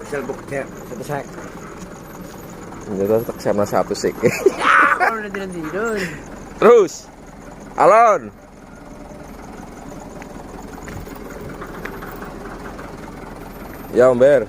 Selbuk satu sek. Itu tak sama satu sih. Kalau udah tidur. Terus, Alon. Ya, Om Ber.